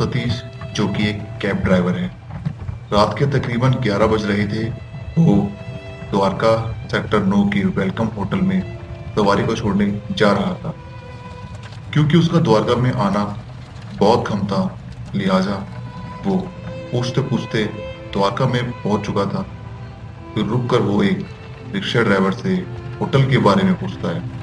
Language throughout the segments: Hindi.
सतीश, जो कि एक कैब ड्राइवर है, रात के तकरीबन 11 बज रहे थे। वो द्वारका सेक्टर 9 की वेलकम होटल में सवारी को छोड़ने जा रहा था। क्योंकि उसका द्वारका में आना बहुत कम था, लिहाजा वो पूछते पूछते द्वारका में पहुंच चुका था। फिर रुक कर वो एक रिक्शा ड्राइवर से होटल के बारे में पूछता है।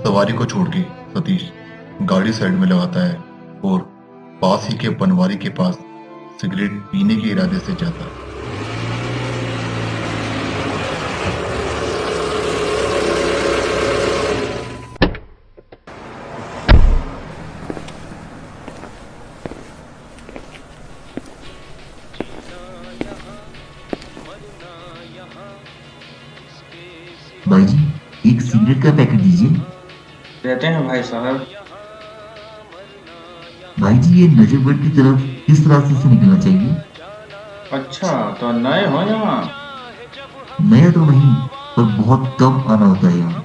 सवारी को छोड़ के सतीश गाड़ी साइड में लगाता है और पास ही के पनवारी के पास सिगरेट पीने के इरादे से जाता है। भाई जी, एक सिगरेट का पैकेट दीजिए। देते हैं भाई साहब। भाई जी, ये नजफगढ़ की तरफ किस रास्ते से निकलना चाहिए? अच्छा, तो नए हो यहाँ? नया तो नहीं, पर बहुत कम आना होता है यहाँ।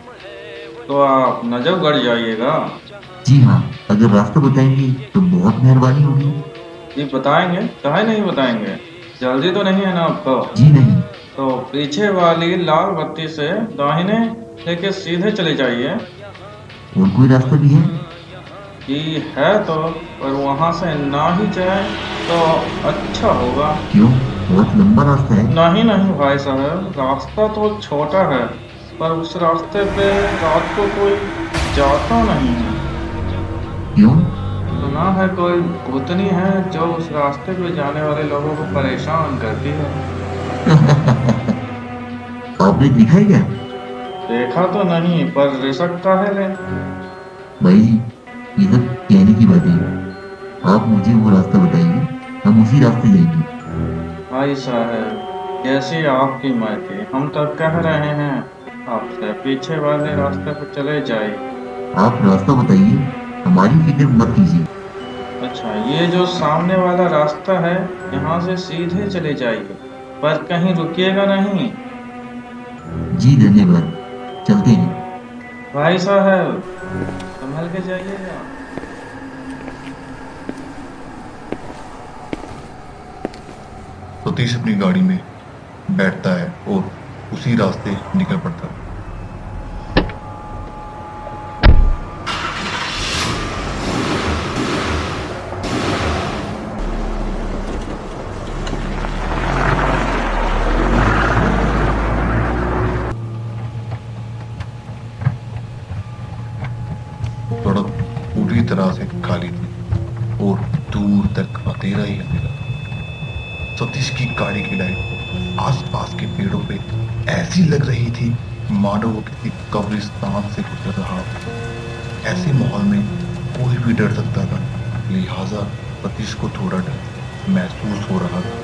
तो आप नजफगढ़ जाइएगा। जी हाँ, अगर रास्ता बताएंगे तो बहुत मेहरबानी होगी। जी बताएंगे, काहे नहीं बताएंगे। जल्दी तो नहीं है ना आपको? जी नहीं। तो पीछे वाली लाल बत्ती से दाहिने लेके सीधे चले जाइए। और कोई रास्ता भी है? जी है तो, पर वहाँ से ना ही जाए तो अच्छा होगा। क्यों, बहुत लंबा रास्ता है? नहीं नहीं भाई साहब, रास्ता तो छोटा है, पर उस रास्ते पे रात को कोई जाता नहीं है। क्यों? सुना है कोई भूतनी है जो उस रास्ते पे जाने वाले लोगों को परेशान करती है। आपने दिखा है क्या? देखा तो नहीं, पर रिसकता है ले। भाई जी, ये सब कहने की बात है। आप मुझे वो रास्ता बताइए, हम उसी रास्ते जाएंगे। भाई साहब, जैसी आपकी मर्जी, हम तो कह रहे हैं आपसे पीछे वाले रास्ते पे चले जाइए। आप रास्ता बताइए, हमारी फिक्र मत कीजिए। अच्छा, ये जो सामने वाला रास्ता है, यहाँ से सीधे चले जाइए, पर कहीं रुकिएगा नहीं। जी धन्यवाद, चलते हैं। भाई साहब, संभल के जाइएगा। सतीश अपनी गाड़ी में बैठता है और उसी रास्ते निकल पड़ता है। सड़क पूरी तरह से खाली थी और दूर तक अंधेरा ही अंधेरा। सतीश की गाड़ी की लाइट आसपास के पेड़ों पे ऐसी लग रही थी मानो वो किसी कब्रिस्तान से गुजर रहा हो। ऐसे माहौल में कोई भी डर सकता था, लिहाजा सतीश को थोड़ा डर महसूस हो रहा था।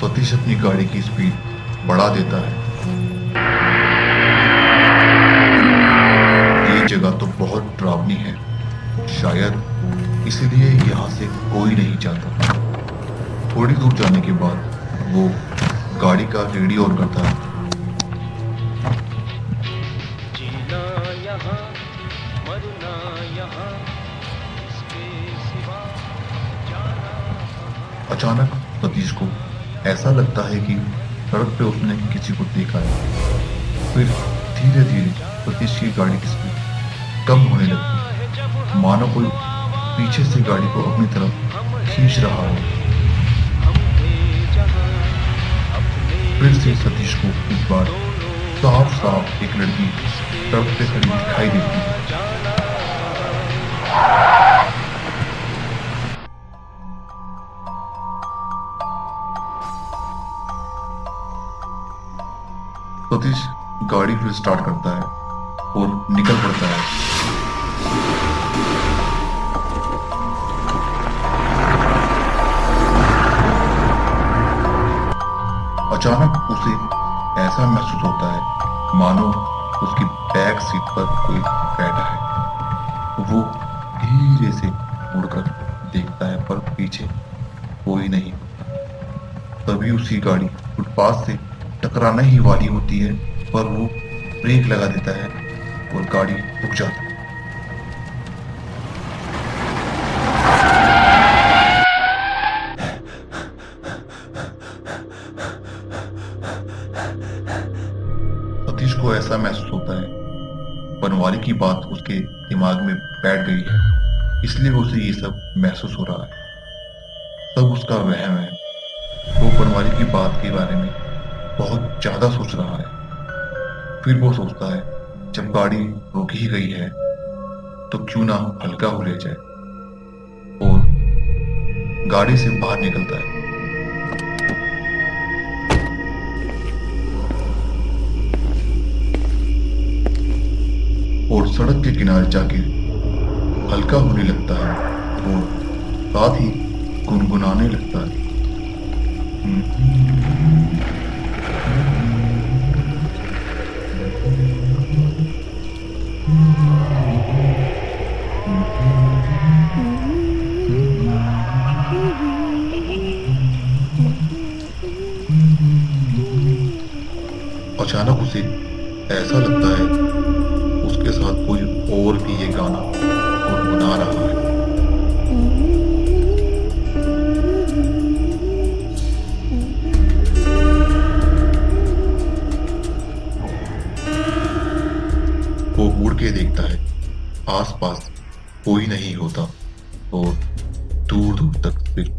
सतीश अपनी गाड़ी की स्पीड बढ़ा देता है। ये जगह तो बहुत डरावनी है, शायद इसीलिए यहाँ से कोई नहीं जाता। थोड़ी दूर जाने के बाद वो गाड़ी का रेडियो ऑन करता है। जीना यहाँ, मरना यहाँ, इसके सिवा जाना कहाँ। अचानक सतीश को ऐसा लगता है कि सड़क पे उसने किसी को देखा है। फिर धीरे धीरे सतीश की गाड़ी की स्पीड कम होने लगती, मानो कोई पीछे से गाड़ी को अपनी तरफ खींच रहा हो। फिर से सतीश को इस बार साफ साफ एक लड़की सड़क पे खड़ी दिखाई देती है। सतीश गाड़ी फिर स्टार्ट करता है और निकल पड़ता है। अचानक उसे ऐसा महसूस होता है मानो उसकी बैक सीट पर कोई बैठा है। वो धीरे से मुड़कर देखता है पर पीछे कोई नहीं। तभी उसकी गाड़ी फुटपाथ से टकराने ही वाली होती है, पर वो ब्रेक लगा देता है और गाड़ी रुक जाती है। सतीश को ऐसा महसूस होता है बनवारी की बात उसके दिमाग में बैठ गई है, इसलिए उसे ये सब महसूस हो रहा है। सब उसका वहम है। वो बनवारी की बात के बारे में बहुत ज्यादा सोच रहा है। फिर वो सोचता है जब गाड़ी रुक ही गई है तो क्यों ना हल्का हो ले जाए, और गाड़ी से बाहर निकलता है। और सड़क के किनारे जाके हल्का होने लगता है और साथ ही गुनगुनाने लगता है। अचानक उसे ऐसा लगता है उसके साथ कोई और भी ये गाना गुनगुना रहा है। वो मुड़ के देखता है, आसपास कोई नहीं होता और दूर दूर तक सिर्फ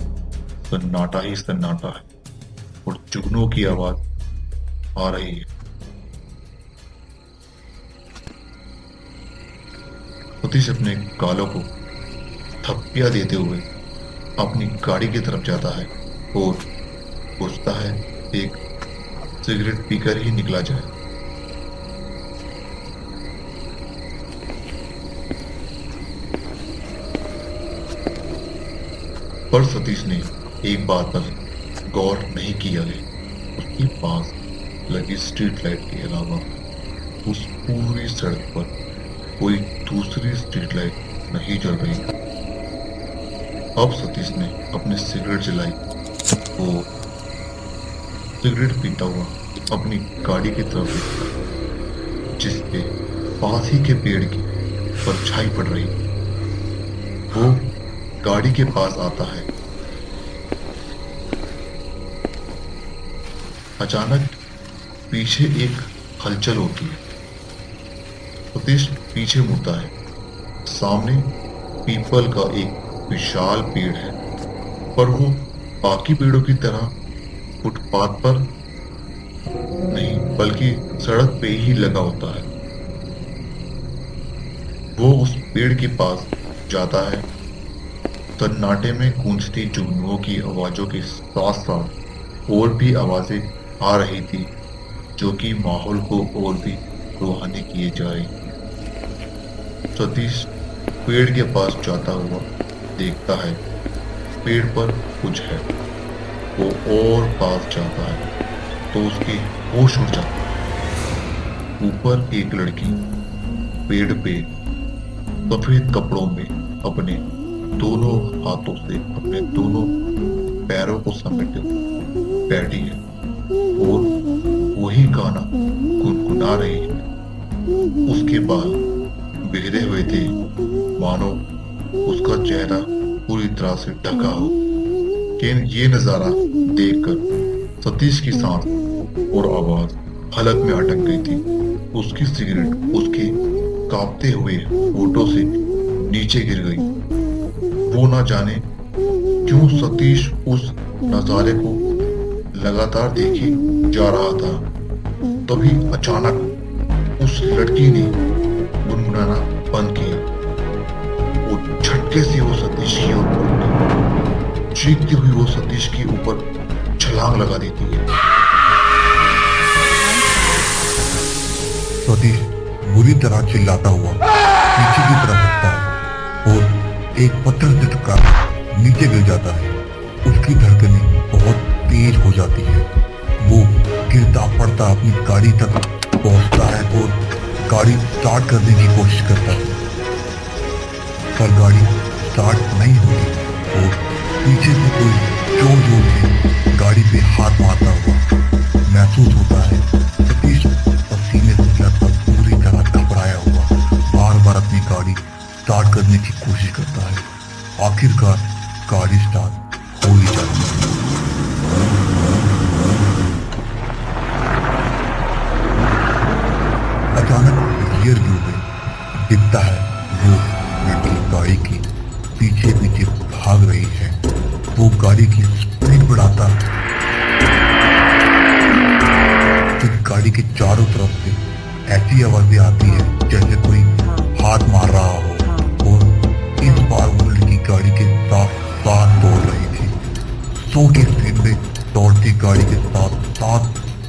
सन्नाटा ही सन्नाटा है और जुगनू की आवाज आ रही है। सतीश अपने गालों को थप्पियां देते हुए अपनी गाड़ी की तरफ जाता है और सोचता है एक सिगरेट पीकर ही निकला जाए। पर सतीश ने एक बात पर गौर नहीं किया है, उसके पास लगी स्ट्रीट लाइट के अलावा उस पूरी सड़क पर कोई दूसरी स्ट्रीट लाइट नहीं जल रही। अब सतीश ने अपनी सिगरेट जलाई और सिगरेट पीता हुआ अपनी गाड़ी की तरफ देखा, जिसके पास ही के पेड़ की परछाई पड़ रही। वो गाड़ी के पास आता है। अचानक पीछे एक हलचल होती है। सतीश पीछे मुड़ता है। सामने पीपल का एक विशाल पेड़ है, पर वो बाकी पेड़ों की तरह फुटपाथ पर नहीं बल्कि सड़क पे ही लगा होता है। वो उस पेड़ के पास जाता है। सन्नाटे में गूंजती जुगनुओं की आवाजों के साथ साथ और भी आवाजें आ रही थी, जो कि माहौल को और भी रूहानी किए जा रही थी। सतीश पेड़ के पास जाता हुआ देखता है पेड़ पर कुछ है। वो और पास जाता है तो उसकी होश उड़ जाती है। ऊपर एक लड़की पेड़ पे सफेद कपड़ों में अपने दोनों हाथों से अपने दोनों पैरों को समेटे हुए बैठी है और वही गाना गुनगुना रही है। उसके बाल बिखरे हुए थे, मानो उसका चेहरा पूरी तरह से ढका हो। लेकिन ये नजारा देखकर सतीश की सांस और आवाज हलक में अटक गई थी। उसकी सिगरेट उसके कांपते हुए होठों से नीचे गिर गई। वो ना जाने क्यों सतीश उस नजारे को लगातार देखे जा रहा था। तभी अचानक उस लड़की ने गुनगुनाना बंद किया। वो झटके से वो सतीश की ओर पलटी। चीखती हुई वो सतीश के ऊपर छलांग लगा देती है। सतीश बुरी तरह चिल्लाता हुआ पीछे की तरफ हटता है और एक पत्थर से टकरा नीचे गिर जाता है। उसकी धड़कनें बहुत तेज हो जाती है। वो गिरता पड़ता अपनी गाड़ी तक पहुंचता है और गाड़ी स्टार्ट करने की कोशिश करता है, पर गाड़ी स्टार्ट नहीं होती और पीछे से कोई जोर जोर से गाड़ी पे हाथ मारता हुआ महसूस होता है। सतीश पसीने से लगभग पूरी तरह घबराया हुआ बार बार अपनी गाड़ी स्टार्ट करने की कोशिश करता है। आखिरकार गाड़ी स्टार्ट हो ही जाती है। अचानक रियर व्यू में दिखता है वो लड़की गाड़ी की पीछे पीछे भाग रही है। वो गाड़ी की स्पीड बढ़ाता तो गाड़ी के चारों तरफ से ऐसी आवाजें आती है जैसे कोई हाथ मार रहा हो। और इस बार वो लड़की गाड़ी के साथ साथ दौड़ रही थी। 100 की स्पीड में दौड़ती गाड़ी के साथ साथ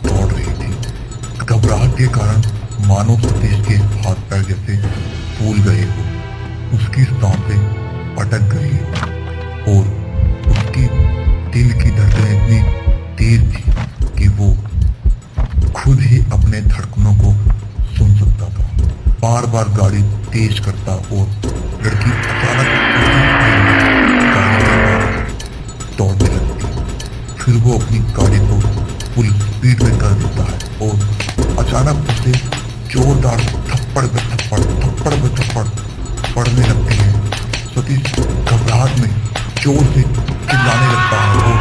दौड़ रही थी। घबराहट के कारण मानो सतीश के हाथ पैर जैसे फूल गए हो। उसकी सांसें अटक गई और उसकी दिल की धड़कन इतनी तेज थी कि वो खुद ही अपने धड़कनों को सुन सकता था। बार बार गाड़ी तेज करता और लड़की अचानक गाड़ी के पास दौड़ने लगती। फिर वो अपनी गाड़ी को फुल स्पीड में कर देता है और अचानक उसे जोरदार थप्पड़ पे थप्पड़ पड़ने लगते हैं। सतीश घबराहट में जोर से चिल्लाने लगता है और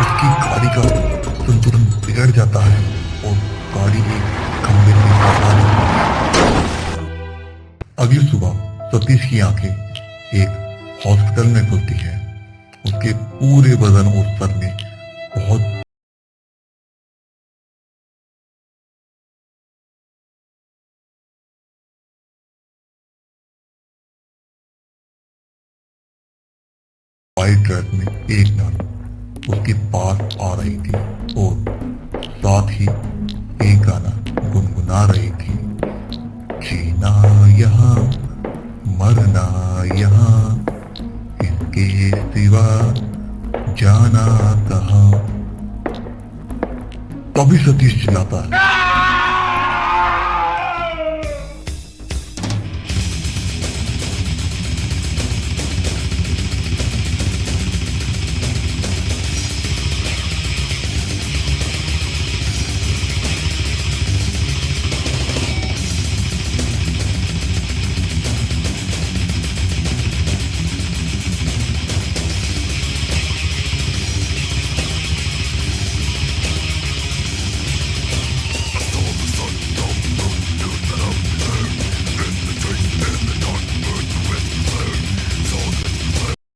उसकी गाड़ी का संतुलन बिगड़ जाता है और गाड़ी एक खंभे में टकरा जाती है। अगली सुबह सतीश की आंखें एक हॉस्पिटल में खुलती है। उसके पूरे बदन और सर में बहुत वाइट ड्रेस में एक नर्स उसके पास आ रही थी और साथ ही एक गाना गुनगुना रही थी। जीना यहाँ मरना यहाँ, इसके सिवा जाना कहाँ। तभी सतीश चिल्लाता है,